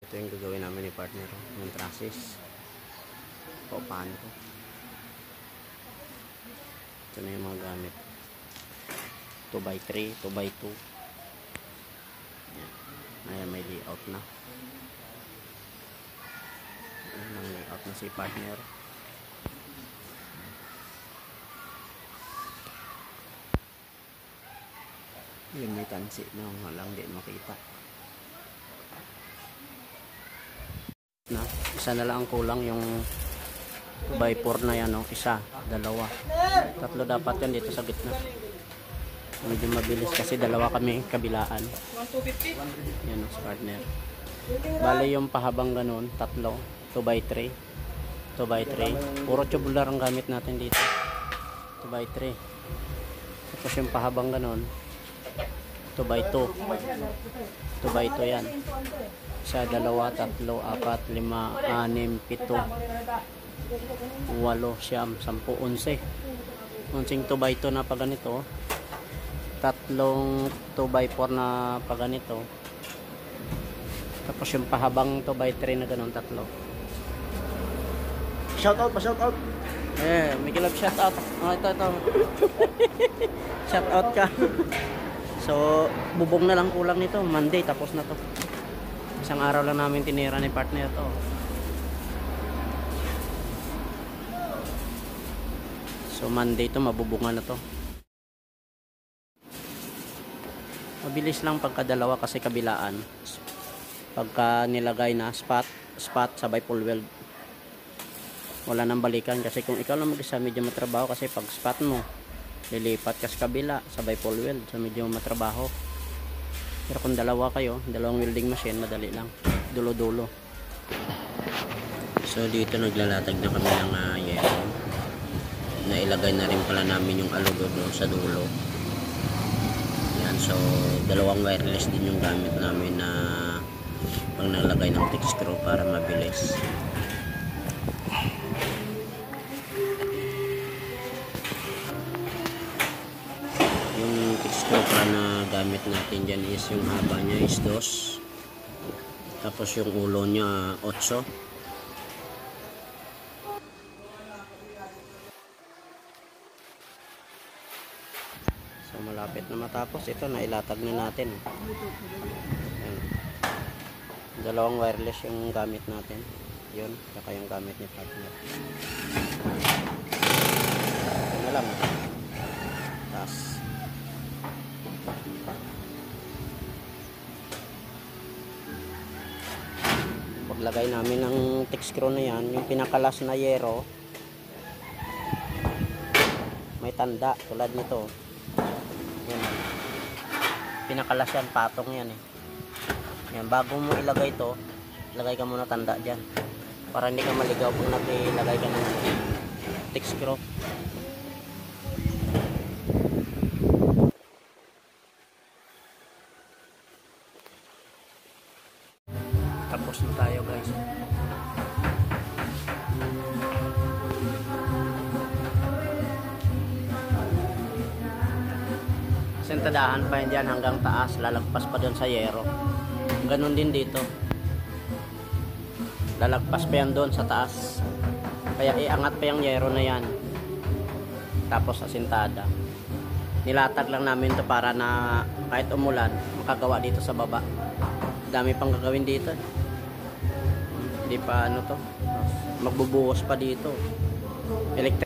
Ito yung gagawin namin ni partner, yung trusses. Paupahan ko. Ito na yung mga gamit. 2x3, 2x2. Ayan, may layout na. Ayan, may layout na si partner. Yung may tansi na walang din makita. Na, isa na lang ang kulang yung 2x4 na yan, no? Isa, dalawa, tatlo dapat yan dito sa gitna. Medyo mabilis kasi dalawa kami kabilaan. Yan ang partner. Bale yung pahabang ganun, tatlo, 2x3, 2x3. Puro tubular ang gamit natin dito, 2x3. Tapos yung pahabang ganun, 2x2, 2x2 yan. Isa, dalawa, tatlo, apat, lima, anim, pito, 8, siyam, 10, 11. 11 2x2 na pa ganito. Tatlong 2x4 na pa ganito. Tapos yung pahabang 2x3 na ganun, tatlo. Shoutout pa, shoutout. May kilab shoutout. Oh, ito. Shoutout ka. So, bubong na lang kulang nito. Monday, tapos na to. Isang araw lang namin tinira ni partner to. So Monday to mabubungan na to. Mabilis lang pagka dalawa kasi kabilaan. Pagka nilagay na spot sabay full weld. Wala nang balikan kasi kung ikaw lang mag-isa medyo matrabaho kasi pag spot mo lilipat ka sa kabila sabay full weld, so medyo matrabaho. Pero kung dalawa kayo, dalawang welding machine, madali lang. Dulo-dulo. So dito naglalatag na kami ng yero. Nailagay na rin pala namin yung alugod sa dulo. Yan, so dalawang wireless din yung gamit namin na pang nalagay ng thick screw para mabilis. Yung thick screw na gamit natin dyan is yung haba nya is 2, tapos yung ulo nya 8. So malapit na matapos ito, na ilatag na natin. Ayan. Dalawang wireless yung gamit natin, yun, saka yung gamit ni partner. Ito na lang taas. Paglagay namin ng thick screw na yan, yung pinakalas na yero may tanda tulad nito. Yan, pinakalas yan, patong yan yan, bago mo ilagay to, ilagay ka muna tanda dyan para hindi ka maligaw kung nag-ilagay ka ng thick screw. Tapos na tayo guys. Sentadahan pa yan dyan hanggang taas, lalagpas pa dyan sa yero. Ganon din dito, lalagpas pa yan doon sa taas, kaya iangat pa yung yero na yan. Tapos asintada, nilatag lang namin to para na kahit umulan makagawa dito sa baba. Dami pang gagawin dito, hindi pa ano to, magbubuhos pa dito. Electric